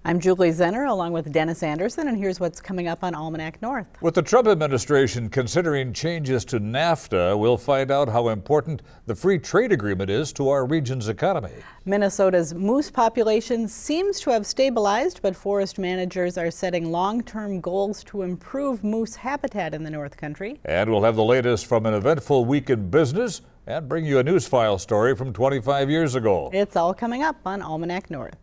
I'm Julie Zenner along with Dennis Anderson, and here's what's coming up on Almanac North. With the Trump administration considering changes to NAFTA, we'll find out how important the free trade agreement is to our region's economy. Minnesota's moose population seems to have stabilized, but forest managers are setting long-term goals to improve moose habitat in the North Country. And we'll have the latest from an eventful week in business and bring you a news file story from 25 years ago. It's all coming up on Almanac North.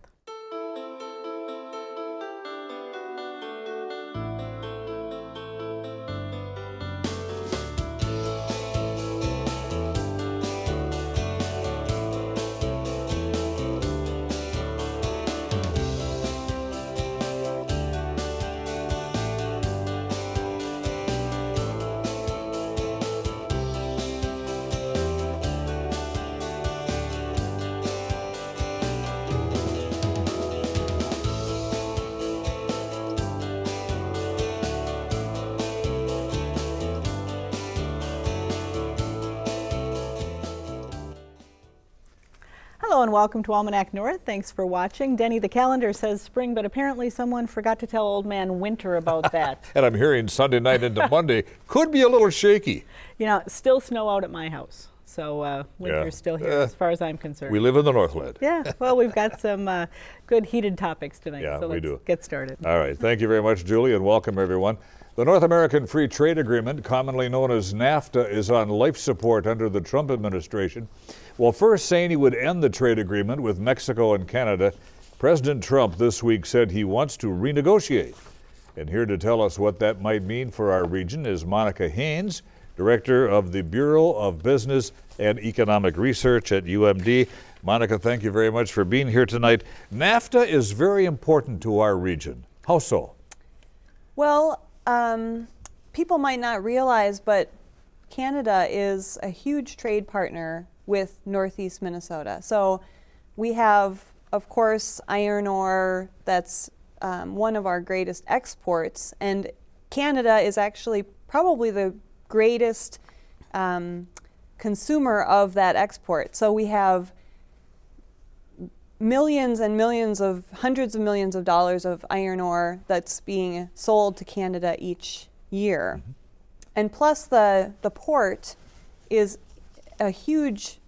Hello and welcome to Almanac North. Thanks for watching. Denny, the calendar says spring, but apparently someone forgot to tell Old Man Winter about that. And I'm hearing Sunday night into Monday could be a little shaky. You know, still snow out at my house, so winter's still here as far as I'm concerned. We live in the Northland. Yeah, well, we've got some good heated topics tonight, Yeah, so we let's do. get started. All right, thank you very much, Julie, and welcome everyone. The North American Free Trade Agreement, commonly known as NAFTA, is on life support under the Trump administration. Well, first saying he would end the trade agreement with Mexico and Canada, President Trump this week said he wants to renegotiate. And here to tell us what that might mean for our region is Monica Haynes, Director of the Bureau of Business and Economic Research at UMD. Monica, thank you very much for being here tonight. NAFTA is very important to our region. How so? Well, people might not realize, but Canada is a huge trade partner with Northeast Minnesota. So we have, of course, iron ore. That's one of our greatest exports. And Canada is actually probably the greatest consumer of that export. So we have millions and millions of, hundreds of millions of dollars of iron ore that's being sold to Canada each year. Mm-hmm. And plus the port is a huge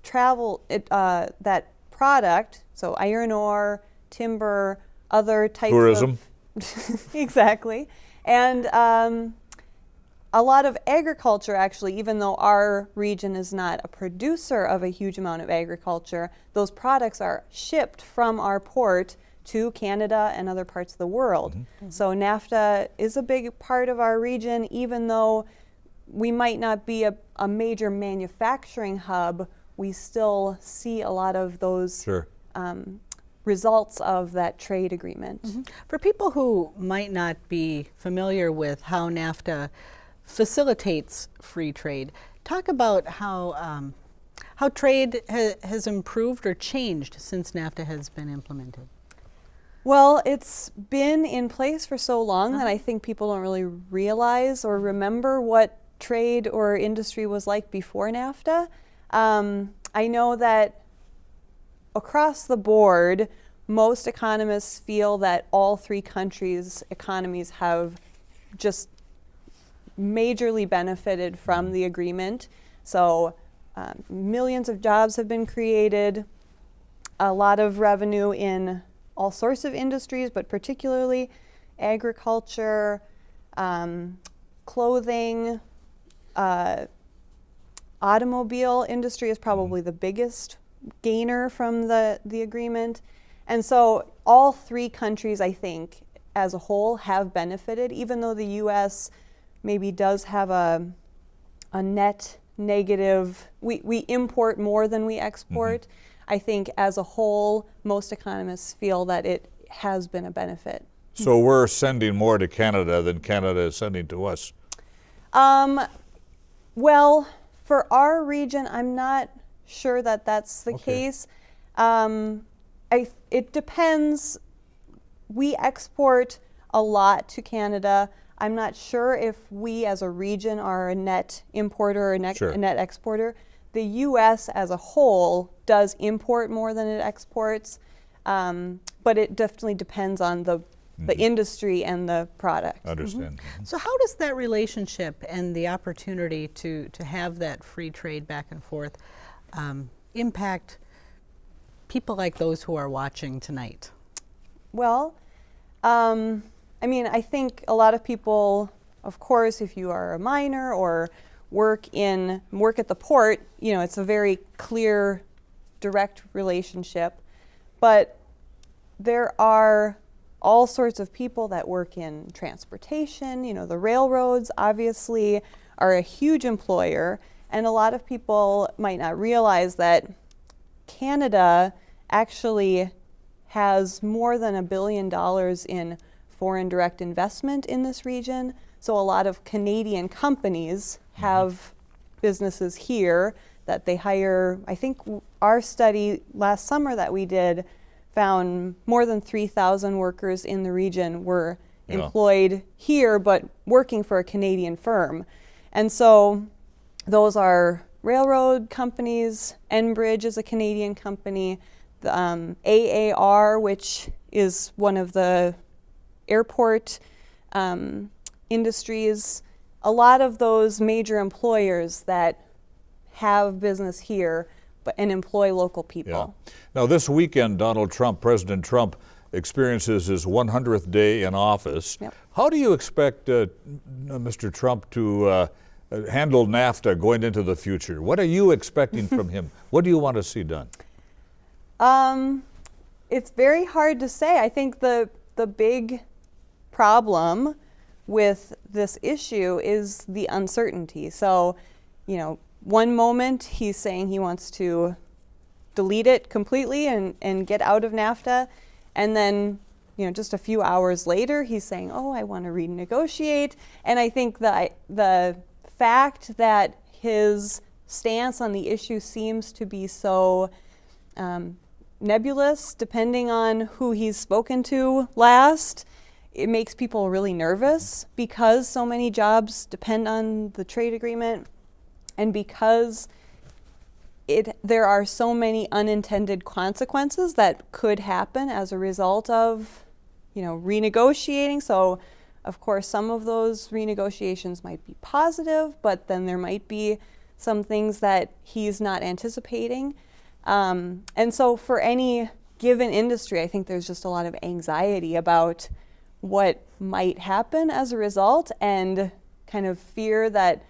travel, that product, so iron ore, timber, other types tourism. of exactly. And a lot of agriculture, actually, even though our region is not a producer of a huge amount of agriculture, those products are shipped from our port to Canada and other parts of the world. Mm-hmm. So NAFTA is a big part of our region, even though we might not be a major manufacturing hub, we still see a lot of those results of that trade agreement. Mm-hmm. For people who might not be familiar with how NAFTA facilitates free trade, talk about how trade has improved or changed since NAFTA has been implemented. Well, it's been in place for so long that I think people don't really realize or remember what trade or industry was like before NAFTA. I know that across the board, most economists feel that all three countries' economies have just majorly benefited from the agreement. So millions of jobs have been created, a lot of revenue in all sorts of industries, but particularly agriculture, clothing, automobile industry is probably the biggest gainer from the agreement. And so all three countries, I think, as a whole have benefited, even though the U.S. maybe does have a net negative. We import more than we export. Mm-hmm. I think as a whole, most economists feel that it has been a benefit. So we're sending more to Canada than Canada is sending to us? Well, for our region, I'm not sure that that's the case. It depends. We export a lot to Canada. I'm not sure if we as a region are a net importer or a net exporter. The U.S. as a whole does import more than it exports. But it definitely depends on the industry and the product. Understand. So how does that relationship and the opportunity to have that free trade back and forth impact people like those who are watching tonight? Well, I mean, I think a lot of people, of course, if you are a miner or work at the port, you know, it's a very clear, direct relationship. But there are all sorts of people that work in transportation. You know, the railroads obviously are a huge employer, and a lot of people might not realize that Canada actually has more than $1 billion in foreign direct investment in this region. So a lot of Canadian companies have businesses here that they hire. I think our study last summer that we did found more than 3,000 workers in the region were employed here, but working for a Canadian firm. And so those are railroad companies. Enbridge is a Canadian company. The AAR, which is one of the airport industries. A lot of those major employers that have business here and employ local people. Yeah. Now this weekend, President Trump experiences his 100th day in office. Yep. How do you expect Mr. Trump to handle NAFTA going into the future? What are you expecting from him? What do you want to see done? It's very hard to say. I think the big problem with this issue is the uncertainty. So, you know, one moment he's saying he wants to delete it completely and get out of NAFTA, and then, you know, just a few hours later he's saying, oh, I want to renegotiate. And I think the fact that his stance on the issue seems to be so nebulous, depending on who he's spoken to last, it makes people really nervous because so many jobs depend on the trade agreement, and because there are so many unintended consequences that could happen as a result of, you know, renegotiating. So, of course, some of those renegotiations might be positive, but then there might be some things that he's not anticipating. And so for any given industry, I think there's just a lot of anxiety about what might happen as a result, and kind of fear that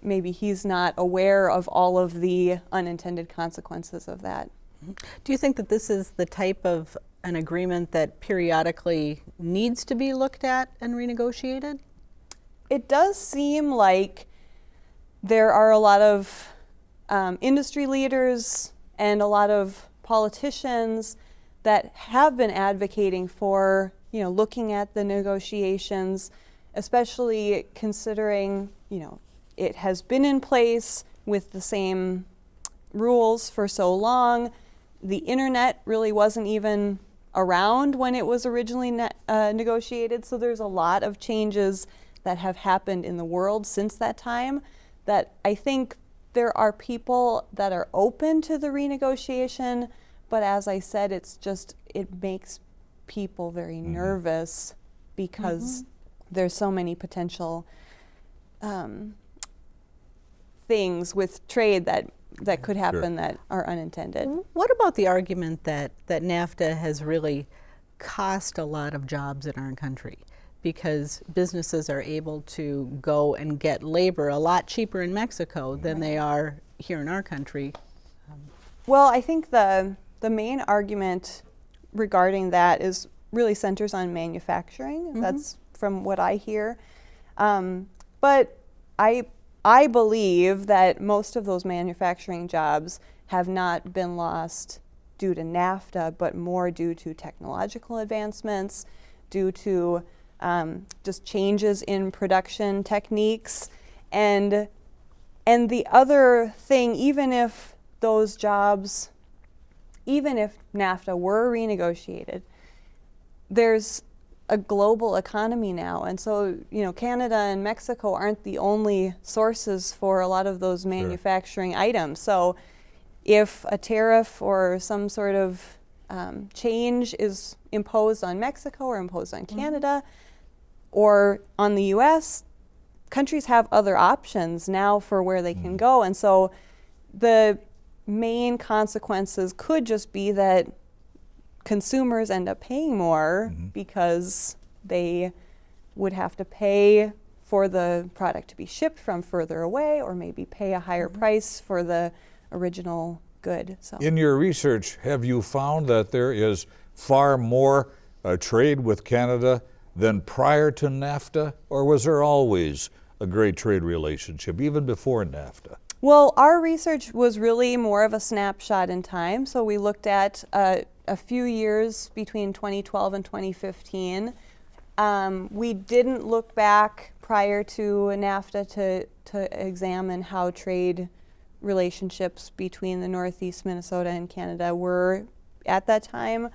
maybe he's not aware of all of the unintended consequences of that. Do you think that this is the type of an agreement that periodically needs to be looked at and renegotiated? It does seem like there are a lot of industry leaders and a lot of politicians that have been advocating for, you know, looking at the negotiations, especially considering, you know, it has been in place with the same rules for so long. The internet really wasn't even around when it was originally negotiated, so there's a lot of changes that have happened in the world since that time that I think there are people that are open to the renegotiation, but as I said, it makes people very nervous because there's so many potential things with trade that could happen that are unintended. What about the argument that NAFTA has really cost a lot of jobs in our country, because businesses are able to go and get labor a lot cheaper in Mexico than they are here in our country? Well, I think the main argument regarding that is really centers on manufacturing. That's from what I hear. But I believe that most of those manufacturing jobs have not been lost due to NAFTA, but more due to technological advancements, due to just changes in production techniques. And the other thing, even if those jobs, even if NAFTA were renegotiated, there's a global economy now. And so, you know, Canada and Mexico aren't the only sources for a lot of those manufacturing items. So if a tariff or some sort of change is imposed on Mexico or imposed on Canada or on the US, countries have other options now for where they can go. And so the main consequences could just be that consumers end up paying more because they would have to pay for the product to be shipped from further away, or maybe pay a higher price for the original good. So In your research, have you found that there is far more trade with Canada than prior to NAFTA, or was there always a great trade relationship, even before NAFTA? Well, our research was really more of a snapshot in time. So we looked at a few years between 2012 and 2015. We didn't look back prior to NAFTA to examine how trade relationships between the Northeast, Minnesota, and Canada were at that time.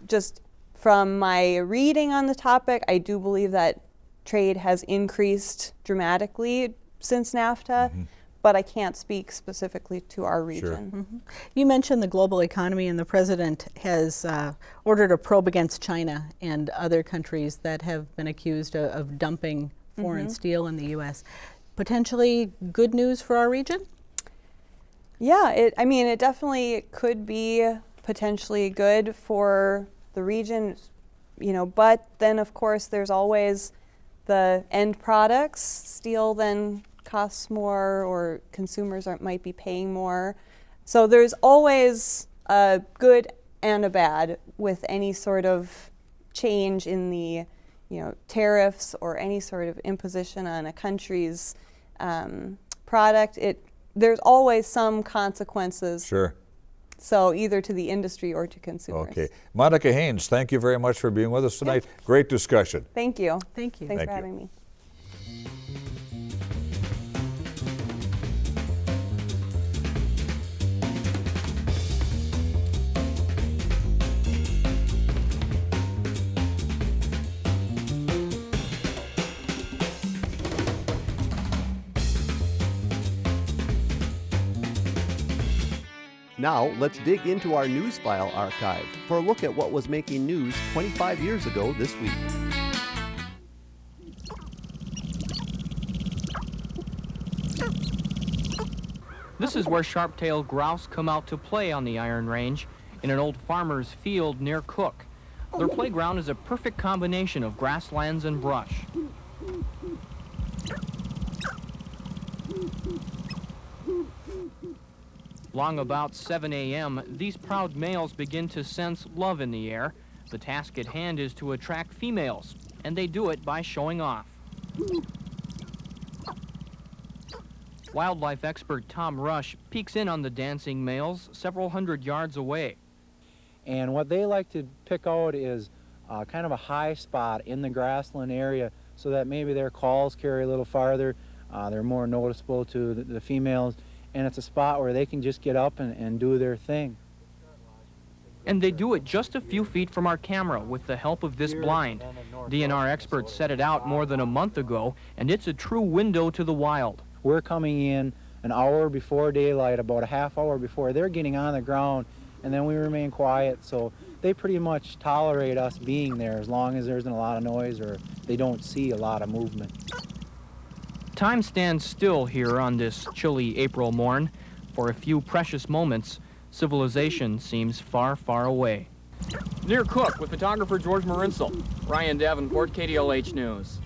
Just from my reading on the topic, I do believe that trade has increased dramatically since NAFTA, but I can't speak specifically to our region. You mentioned the global economy, and the president has ordered a probe against China and other countries that have been accused of dumping foreign steel in the U.S. Potentially good news for our region? Yeah, it definitely could be potentially good for the region, but then of course there's always the end products. Steel then costs more, or consumers might be paying more. So there's always a good and a bad with any sort of change in the tariffs or any sort of imposition on a country's product. There's always some consequences. Sure. So either to the industry or to consumers. Okay. Monica Haynes, thank you very much for being with us tonight. Great discussion. Thank you. Thank you. Thanks Thank for you. having me. Now, let's dig into our news file archive for a look at what was making news 25 years ago this week. This is where sharp-tailed grouse come out to play on the Iron Range in an old farmer's field near Cook. Their playground is a perfect combination of grasslands and brush. Long about 7 a.m., these proud males begin to sense love in the air. The task at hand is to attract females, and they do it by showing off. Wildlife expert Tom Rush peeks in on the dancing males several hundred yards away. And what they like to pick out is kind of a high spot in the grassland area so that maybe their calls carry a little farther, they're more noticeable to the females, and it's a spot where they can just get up and do their thing. And they do it just a few feet from our camera with the help of this blind. DNR experts set it out more than a month ago, and it's a true window to the wild. We're coming in an hour before daylight, about a half hour before they're getting on the ground, and then we remain quiet, so they pretty much tolerate us being there as long as there isn't a lot of noise or they don't see a lot of movement. Time stands still here on this chilly April morn. For a few precious moments, civilization seems far, far away. Near Cook with photographer George Marinsel. Ryan Davenport, KDLH News.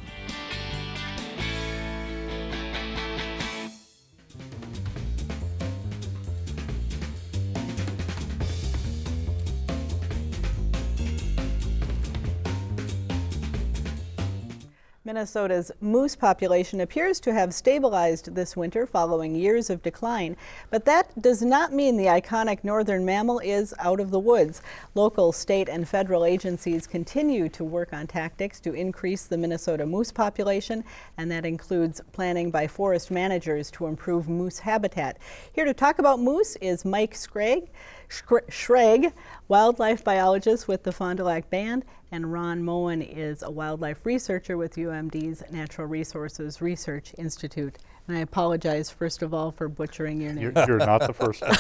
Minnesota's moose population appears to have stabilized this winter following years of decline, but that does not mean the iconic northern mammal is out of the woods. Local, state, and federal agencies continue to work on tactics to increase the Minnesota moose population, and that includes planning by forest managers to improve moose habitat. Here to talk about moose is Mike Schrage. Schrage, wildlife biologist with the Fond du Lac Band, and Ron Moen is a wildlife researcher with UMD's Natural Resources Research Institute. And I apologize, first of all, for butchering your name. You're not the first one.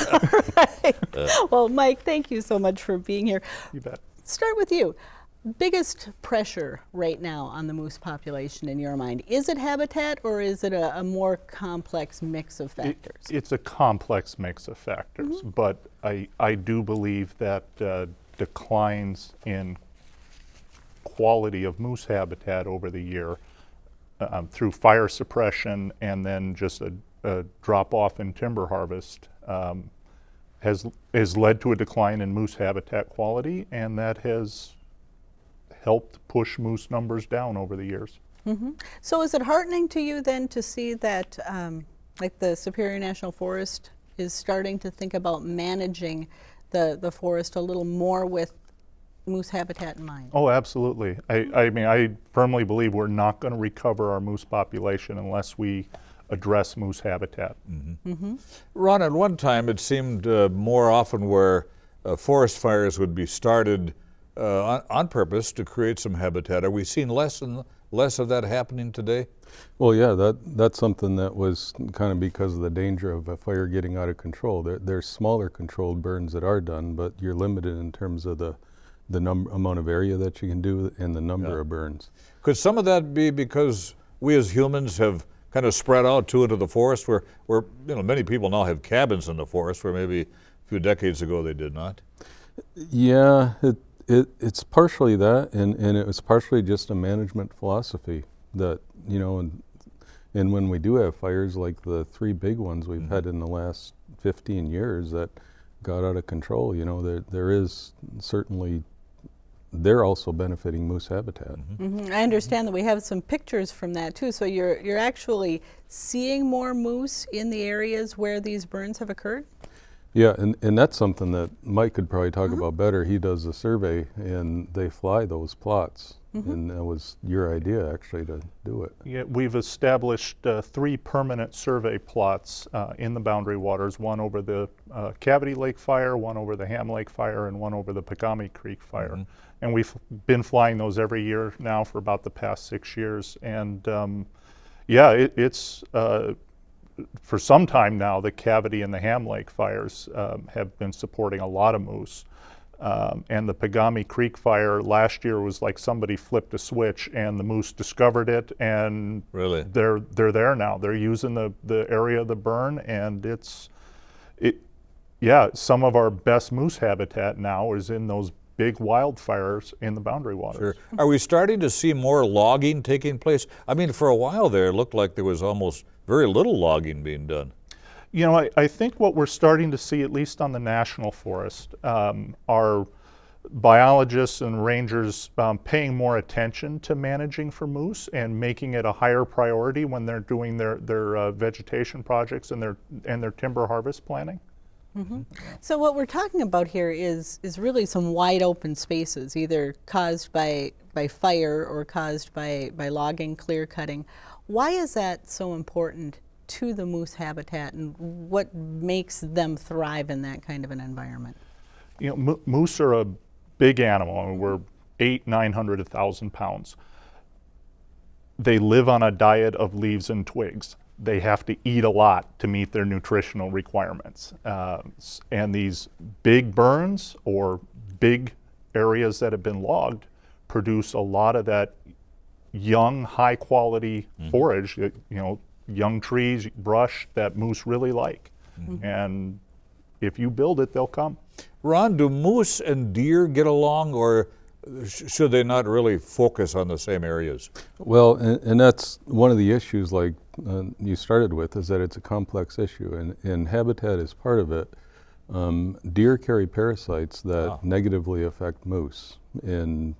Right. Well, Mike, thank you so much for being here. You bet. Start with you. Biggest pressure right now on the moose population in your mind? Is it habitat, or is it a more complex mix of factors? It's a complex mix of factors, but I do believe that declines in quality of moose habitat over the year through fire suppression and then just a drop off in timber harvest has led to a decline in moose habitat quality, and that has helped push moose numbers down over the years. So is it heartening to you then to see that like the Superior National Forest is starting to think about managing the forest a little more with moose habitat in mind? Oh, absolutely. I mean, I firmly believe we're not going to recover our moose population unless we address moose habitat. Ron, at one time it seemed more often where forest fires would be started on purpose to create some habitat. Are we seeing less and less of that happening today? Well, yeah, that's something that was kind of because of the danger of a fire getting out of control. There's smaller controlled burns that are done, but you're limited in terms of the amount of area that you can do and the number of burns. Could some of that be because we as humans have kind of spread out too into the forest, where many people now have cabins in the forest where maybe a few decades ago they did not? Yeah, it's partially that, and it was partially just a management philosophy that, and when we do have fires like the 3 big ones we've had in the last 15 years that got out of control, there is certainly, they're also benefiting moose habitat. I understand that we have some pictures from that too. So you're actually seeing more moose in the areas where these burns have occurred? Yeah, and that's something that Mike could probably talk about better. He does a survey and they fly those plots. And that was your idea actually to do it. Yeah, we've established 3 permanent survey plots in the boundary waters, one over the Cavity Lake fire, one over the Ham Lake fire, and one over the Pagami Creek fire. And we've been flying those every year now for about the past 6 years. And it's for some time now, the Cavity and the Ham Lake fires have been supporting a lot of moose. And the Pagami Creek fire last year was like somebody flipped a switch and the moose discovered it, and Really? they're there now. They're using the area of the burn, and some of our best moose habitat now is in those big wildfires in the boundary waters. Sure. Are we starting to see more logging taking place? I mean, for a while there, it looked like there was almost very little logging being done. I think what we're starting to see, at least on the national forest, are biologists and rangers paying more attention to managing for moose and making it a higher priority when they're doing their vegetation projects and their timber harvest planning. So what we're talking about here is really some wide open spaces, either caused by fire or caused by logging, clear cutting. Why is that so important to the moose habitat, and what makes them thrive in that kind of an environment? Moose are a big animal. I mean, we're 800-900 to 1,000 pounds. They live on a diet of leaves and twigs. They have to eat a lot to meet their nutritional requirements. And these big burns or big areas that have been logged produce a lot of that young, high quality forage, young trees, brush that moose really like. And if you build it, they'll come. Ron, do moose and deer get along, or should they not really focus on the same areas? Well, and that's one of the issues like you started with, is that it's a complex issue, and habitat is part of it. Deer carry parasites that negatively affect moose, and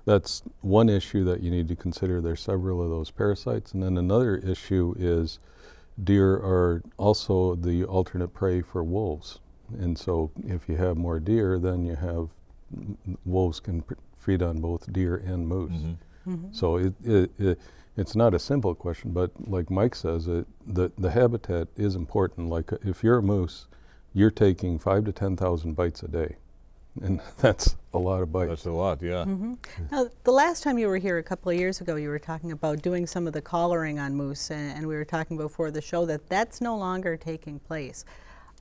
that's one issue that you need to consider. There's several of those parasites, and then another issue is deer are also the alternate prey for wolves, and so if you have more deer, then you have wolves can feed on both deer and moose. So it's not a simple question, but like Mike says, the habitat is important. Like if you're a moose, you're taking 5,000 to 10,000 bites a day. And that's a lot of bites. That's a lot, yeah. Now, the last time you were here a couple of years ago, you were talking about doing some of the collaring on moose, and we were talking before the show that that's no longer taking place.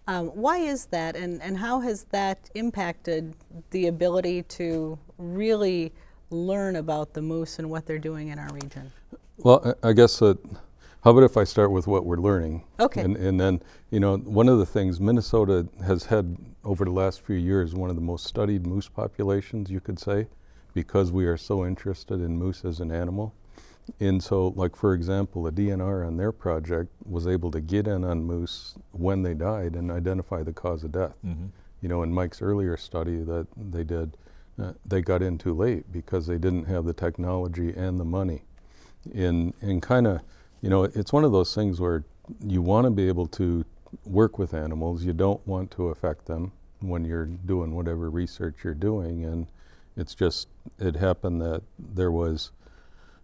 Why is that, and how has that impacted the ability to really learn about the moose and what they're doing in our region? Well, I guess how about if I start with what we're learning? Okay. And then, you know, one of the things, Minnesota has had over the last few years one of the most studied moose populations, you could say, because we are so interested in moose as an animal. And so, like, for example, the DNR on their project was able to get in on moose when they died and identify the cause of death. You know, in Mike's earlier study that they did, they got in too late because they didn't have the technology and the money. And kind of, you know, it's one of those things where you want to be able to work with animals. You don't want to affect them when you're doing whatever research you're doing. And it's just, it happened that there was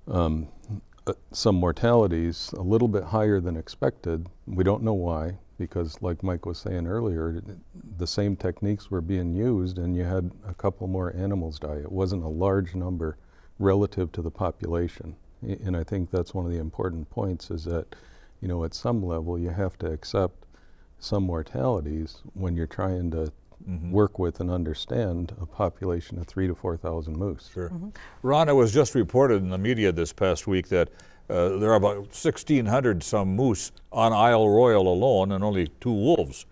some mortalities a little bit higher than expected. We don't know why, because like Mike was saying earlier, the same techniques were being used and you had a couple more animals die. It wasn't a large number relative to the population. And I think that's one of the important points, is that, you know, at some level you have to accept some mortalities when you're trying to work with and understand a population of 3,000 to 4,000 moose. Sure. Ron, it was just reported in the media this past week that there are about 1,600 some moose on Isle Royal alone and only 2 wolves.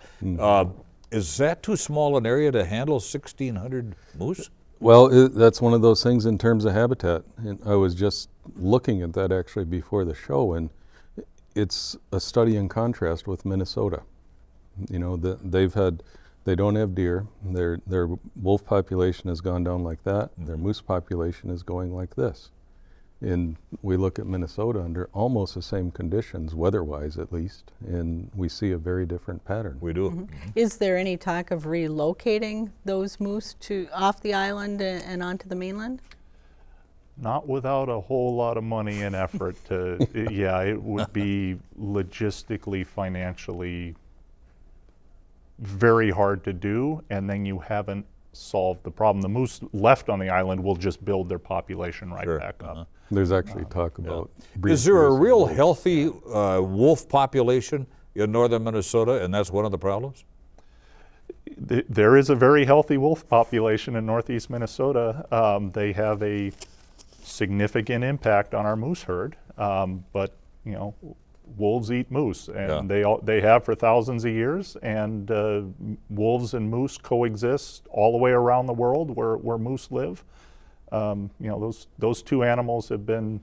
Is that too small an area to handle 1,600 moose? Well, that's one of those things in terms of habitat. And I was just looking at that actually before the show, and it's a study in contrast with Minnesota. You know, they don't have deer. Their wolf population has gone down like that. Their moose population is going like this. And we look at Minnesota under almost the same conditions, weather-wise at least, and we see a very different pattern. We do. Is there any talk of relocating those moose off the island and onto the mainland? Not without a whole lot of money and effort to, yeah, it would be logistically, financially very hard to do, and then you haven't solved the problem. The moose left on the island will just build their population right back up. There's actually talk about... Is there a real healthy wolf population in northern Minnesota, and that's one of the problems? There is a very healthy wolf population in northeast Minnesota. They have a significant impact on our moose herd, but, you know, wolves eat moose, and they have for thousands of years, and wolves and moose coexist all the way around the world where moose live. You know, those 2 animals have been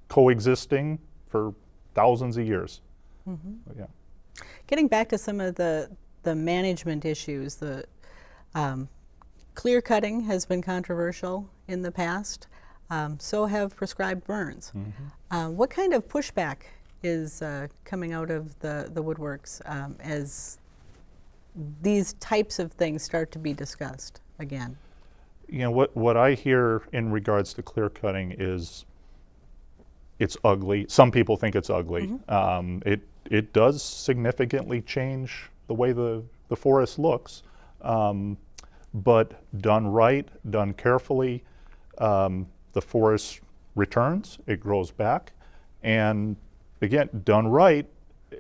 coexisting for thousands of years. Yeah. Getting back to some of the management issues, the clear cutting has been controversial in the past. So have prescribed burns. What kind of pushback is coming out of the woodworks as these types of things start to be discussed again? You know, what I hear in regards to clear cutting is it's ugly. Some people think it's ugly. It does significantly change the way the forest looks, but done right, done carefully, the forest returns, it grows back, and again, done right,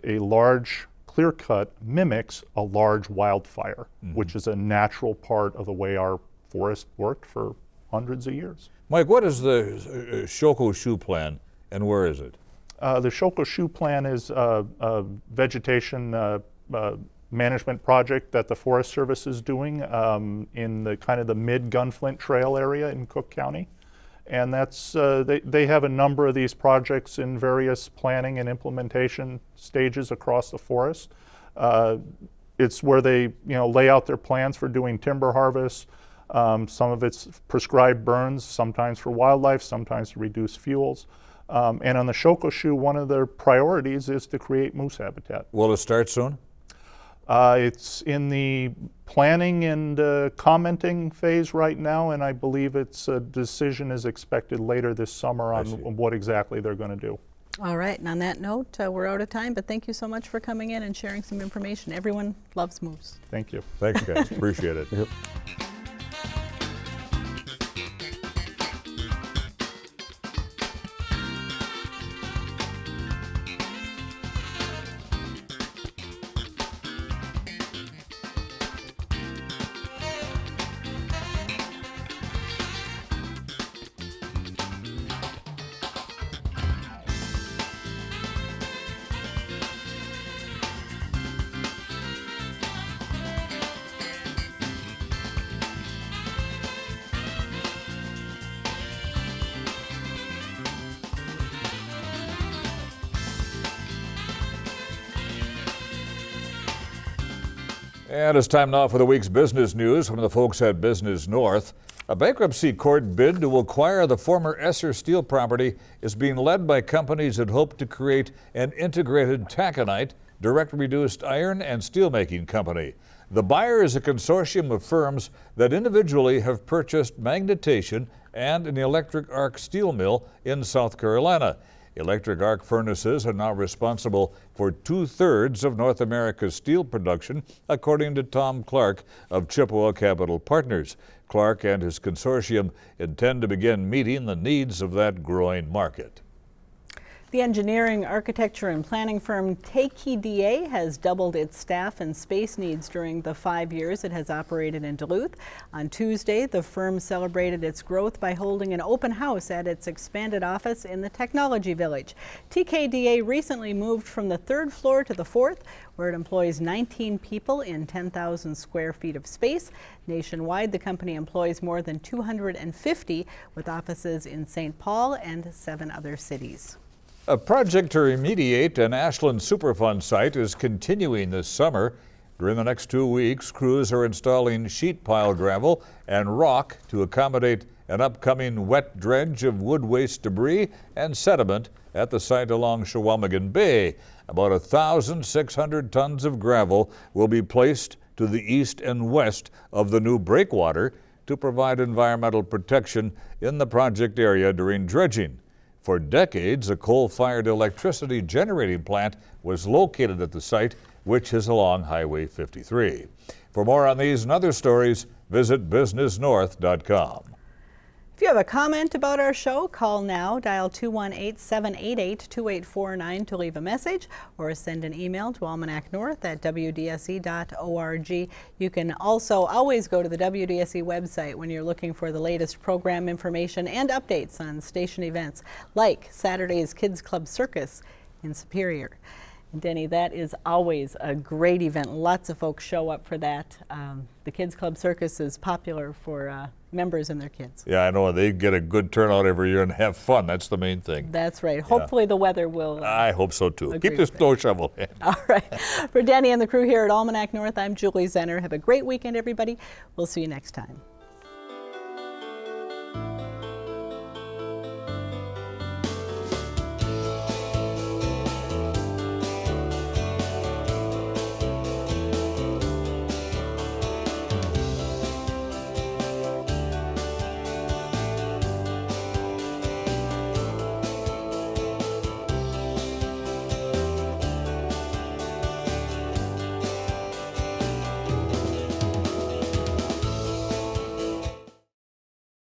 a large clear cut mimics a large wildfire, which is a natural part of the way our forest worked for hundreds of years. Mike, what is the Shoku-Shu plan, and where is it? The Shoku-Shu plan is a vegetation management project that the Forest Service is doing in the kind of the mid-Gunflint Trail area in Cook County. And that's, they have a number of these projects in various planning and implementation stages across the forest. It's where they, lay out their plans for doing timber harvest. Some of it's prescribed burns, sometimes for wildlife, sometimes to reduce fuels. And on the Shoku-Shu, one of their priorities is to create moose habitat. Will it start soon? It's in the planning and commenting phase right now, and I believe its decision is expected later this summer on what exactly they're going to do. All right, and on that note, we're out of time, but thank you so much for coming in and sharing some information. Everyone loves moose. Thank you. Thanks, guys. Appreciate it. Yep. And it's time now for the week's business news from the folks at Business North. A bankruptcy court bid to acquire the former Esser Steel property is being led by companies that hope to create an integrated taconite, direct reduced iron and steelmaking company. The buyer is a consortium of firms that individually have purchased magnetation and an electric arc steel mill in South Carolina. Electric arc furnaces are now responsible for 2/3 of North America's steel production, according to Tom Clark of Chippewa Capital Partners. Clark and his consortium intend to begin meeting the needs of that growing market. The engineering, architecture, and planning firm TKDA has doubled its staff and space needs during the 5 years it has operated in Duluth. On Tuesday, the firm celebrated its growth by holding an open house at its expanded office in the Technology Village. TKDA recently moved from the 3rd floor to the 4th, where it employs 19 people in 10,000 square feet of space. Nationwide, the company employs more than 250, with offices in St. Paul and 7 other cities. A project to remediate an Ashland Superfund site is continuing this summer. During the next 2 weeks, crews are installing sheet pile gravel and rock to accommodate an upcoming wet dredge of wood waste debris and sediment at the site along Chequamegon Bay. About 1,600 tons of gravel will be placed to the east and west of the new breakwater to provide environmental protection in the project area during dredging. For decades, a coal-fired electricity generating plant was located at the site, which is along Highway 53. For more on these and other stories, visit businessnorth.com. If you have a comment about our show, call now. Dial 218-788-2849 to leave a message, or send an email to almanacnorth@wdse.org. You can also always go to the WDSE website when you're looking for the latest program information and updates on station events, like Saturday's Kids Club Circus in Superior. And Denny, that is always a great event. Lots of folks show up for that. The Kids Club Circus is popular for members and their kids. Yeah, I know. They get a good turnout every year and have fun. That's the main thing. That's right. Hopefully the weather will. I hope so too. agree Keep the with snow shovel in. All right. For Denny and the crew here at Almanac North, I'm Julie Zenner. Have a great weekend, everybody. We'll see you next time.